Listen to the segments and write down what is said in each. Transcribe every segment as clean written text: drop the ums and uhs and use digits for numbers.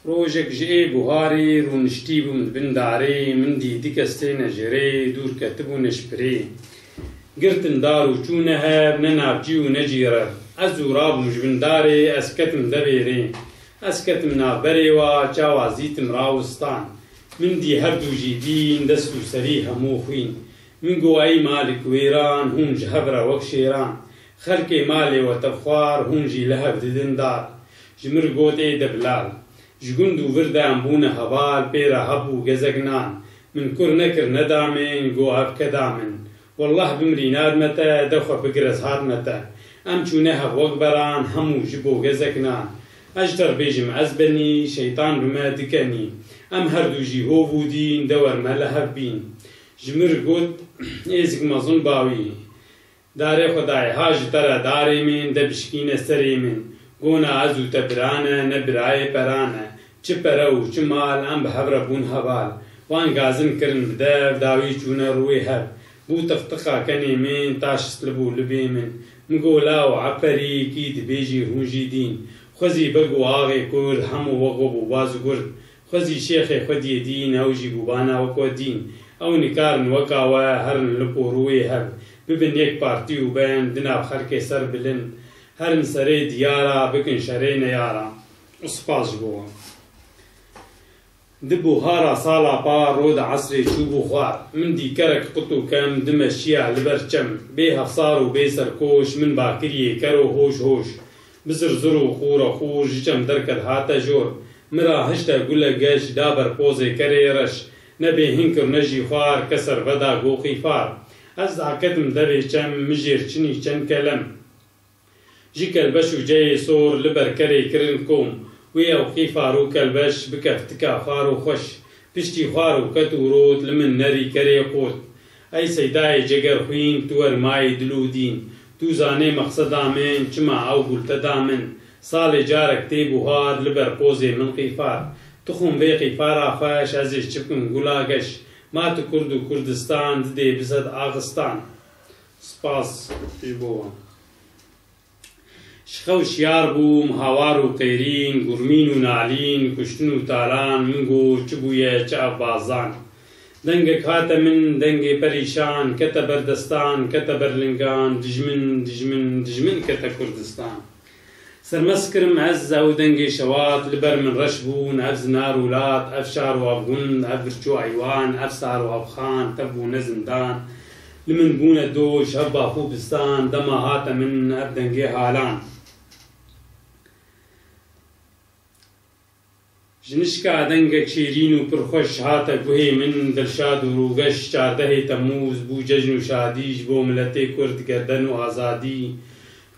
روجك جئي بوهاري رونشتي بمن بنداري من دي ديكستين جري دور كتبو نشبري قرتن دارو چونها بنناب جيو نجيرر ازو رابو جبنداري اسكتم دبيري اسكتم نابري و چاوازيتم راوستان من دي هردو جيدين دستو سري همو خوين من قو اي مالك ويران هون جهبرا وكشيران خلقي مالي وتفخار هون جي لهب ددندار جمر قوتي دبلال جگندو وردان بونه هوال پیرا هبو گزگنان من کر نکر ندامن گو هب کدامن والله بمری نادمتا دخوا بگرز هادمتا ام چونه هب وقبران همو جبو گزگنان اجدر بیجم ازبنی شیطان بما دکنی ام هردو جی هو بودین دور ملهب بین جمر گوت ایزگ مزون باوی داره خدای هاج ترى داري من دبشكين سري من قونا عزو تبرانا نبراي برانا چه پرو چه مال ام بحبر بون هبال وان غازن کرن بداف داوی چونه روی هب بو تفتقا کنی من تاش سلبو لبی من مقولاو عپری کید بیجی هونجی دین خوزی بگو آغی کل همو وغبو بازو گرد خوزی شیخ خودی دین اوجی بوبانا وکو دین او نکارن وکاوا هرن لپو روی هب ببن یک پارتی و بین دناب خرک سر بلن هرن سری دیارا بکن شری نیارا اسپاس جبوها دبو هارا صالا با رود عصري شوبو خوار من دي كرك قطو كم دم الشيع لبرچم بيه هفصار و بيه سركوش من باكريه كرو هوش هوش بزر زرو خورا خور جيچم دركت هاتا جور مرا هشتا قولا قش دابر بوزي كري رش نبي هنكر نجي خوار كسر بدا قوخي فار از عكتم دبي چم مجير چني چن كلم جيكل بشو جاي صور لبر كري كرن كوم ويا وخي فارو كالبش بكفتكا فارو خش بشتي خارو كتو روت لمن نري كري قوت اي سيداي جگر خوين تور ماي دلو دين تو زاني مقصد آمن چما او قلت دامن سال جارك تيبو هار لبر قوزي من قيفار تخون بي قيفارا خاش ازش چپن گلاگش ما تو كردو كردستان دي بزد آغستان سپاس تيبوان شخوش يار بوم هاوار و قيرين قرمين و نالين كشتن و تالان منگو چبوية چا بازان دنگ كاتا من دنگ پريشان كتا بردستان كتا برلنگان دجمن دجمن دجمن كتا كردستان سرمسكرم عز او دنگ شوات لبر من رشبون افز نار ولات افشار و افغن افرچو عيوان افسار و افخان تبو نزندان لمن بونا دوش هبا خوبستان دما هاتا من ابدنگي هالان جنشكا دنگك شيرين و پرخوش هاتا گوهي من دلشاد و روگش 14 تموز بو ججن و شاديش بو ملتي کرد گردن و آزادی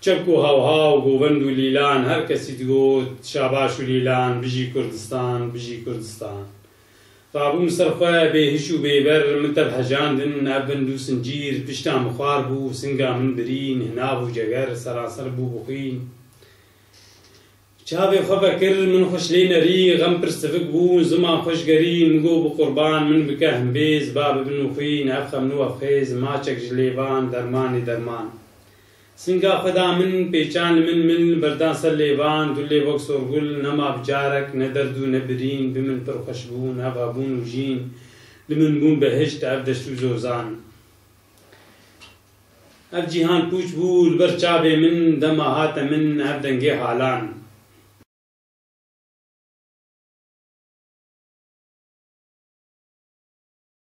چبکو هاو گووند و لیلان هر کسی دگوت شاباش و لیلان بجی کردستان بجی کردستان رابوم سرخواه بهش و بيبر متب هجاندن ابن دو سنجير پشتا مخوار بو سنگا من برين هناب و جگر سراسر بو بخين چاوی خواه کر من خوش لین ری غم پرستفق بو زمان خوش گری مگو بقربان من بکهم بیز باب بنو خوین افخم نو افخیز ماچک جلیوان درمانی درمان سنگا خدا من پیچان من بردان سر لیوان دلی وقت سرگل نما بجارک ندردو نبرین بمن پر خشبون افابون و جین لمن بون بهشت افدشتو زوزان اف جیهان پوچ بو البر چابه من دما هات من افدنگی حالان